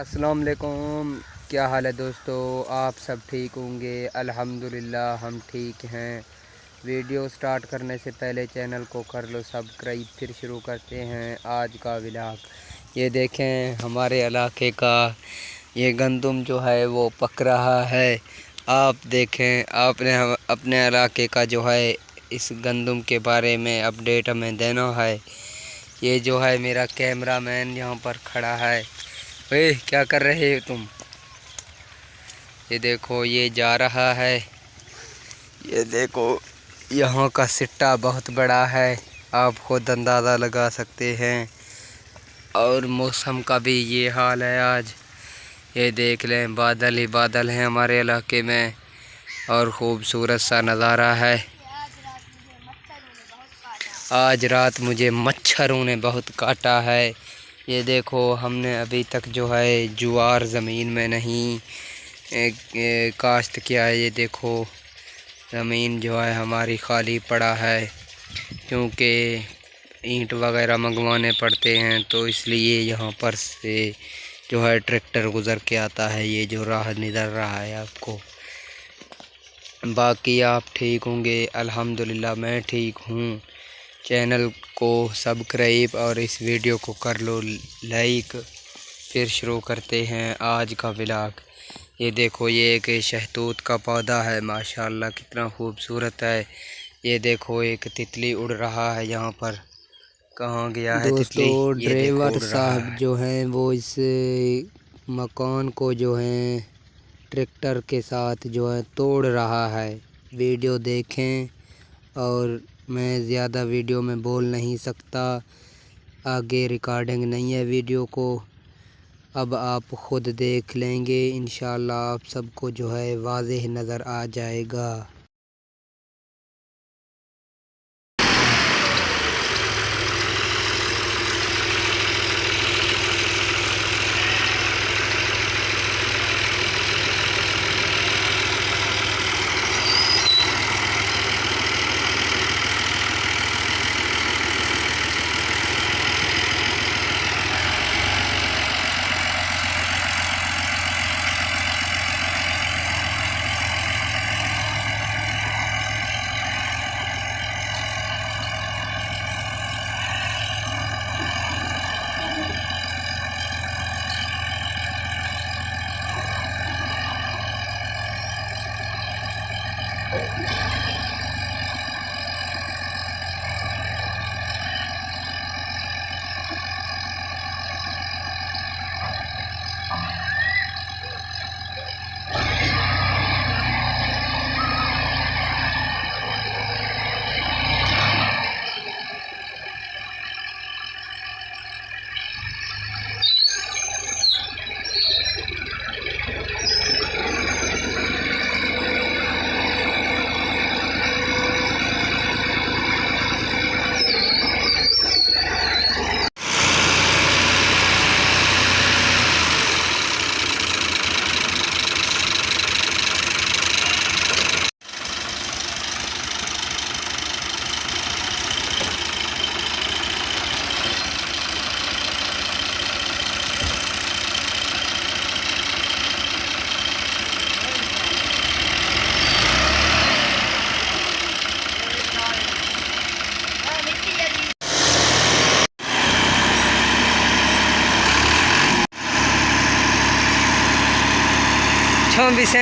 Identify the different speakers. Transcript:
Speaker 1: अस्सलाम वालेकुम। क्या हाल है दोस्तों? आप सब ठीक होंगे? अल्हम्दुलिल्लाह हम ठीक हैं। वीडियो स्टार्ट करने से पहले चैनल को कर लो सब्सक्राइब। फिर शुरू करते हैं आज का व्लॉग। ये देखें हमारे इलाके का ये गंदम जो है वो पक रहा है। आप देखें, आपने अपने इलाके का जो है इस गंदम के बारे में अपडेट हमें देना है। ये जो है मेरा कैमरामैन यहाँ पर खड़ा है। ओए क्या कर रहे हो तुम? ये देखो ये जा रहा है। ये देखो यहाँ का सिट्टा बहुत बड़ा है, आप खुद अंदाज़ा लगा सकते हैं। और मौसम का भी ये हाल है आज। ये देख लें, बादल ही बादल हैं हमारे इलाके में और ख़ूबसूरत सा नज़ारा है। आज रात मुझे मच्छरों ने बहुत काटा है। ये देखो हमने अभी तक जो है ज्वार ज़मीन में नहीं काश्त किया है। ये देखो ज़मीन जो है हमारी खाली पड़ा है, क्योंकि ईंट वगैरह मंगवाने पड़ते हैं, तो इसलिए यहाँ पर से जो है ट्रैक्टर गुज़र के आता है। ये जो राह नज़र रहा है आपको। बाकी आप ठीक होंगे? अल्हम्दुलिल्लाह मैं ठीक हूँ। चैनल को सब्सक्राइब और इस वीडियो को कर लो लाइक। फिर शुरू करते हैं आज का व्लॉग। ये देखो ये एक शहतूत का पौधा है, माशाल्लाह कितना खूबसूरत है। ये देखो एक तितली उड़ रहा है यहाँ पर। कहाँ गया है तितली?
Speaker 2: दोस्तों
Speaker 1: ये देखो
Speaker 2: ड्राइवर
Speaker 1: उड़ रहा
Speaker 2: साहब
Speaker 1: है।
Speaker 2: जो हैं वो इस मकान को जो है ट्रैक्टर के साथ जो है तोड़ रहा है। वीडियो देखें। और मैं ज़्यादा वीडियो में बोल नहीं सकता, आगे रिकॉर्डिंग नहीं है वीडियो को। अब आप ख़ुद देख लेंगे, इंशाल्लाह आप सबको जो है वाज़ेह नज़र आ जाएगा।
Speaker 1: छो भी से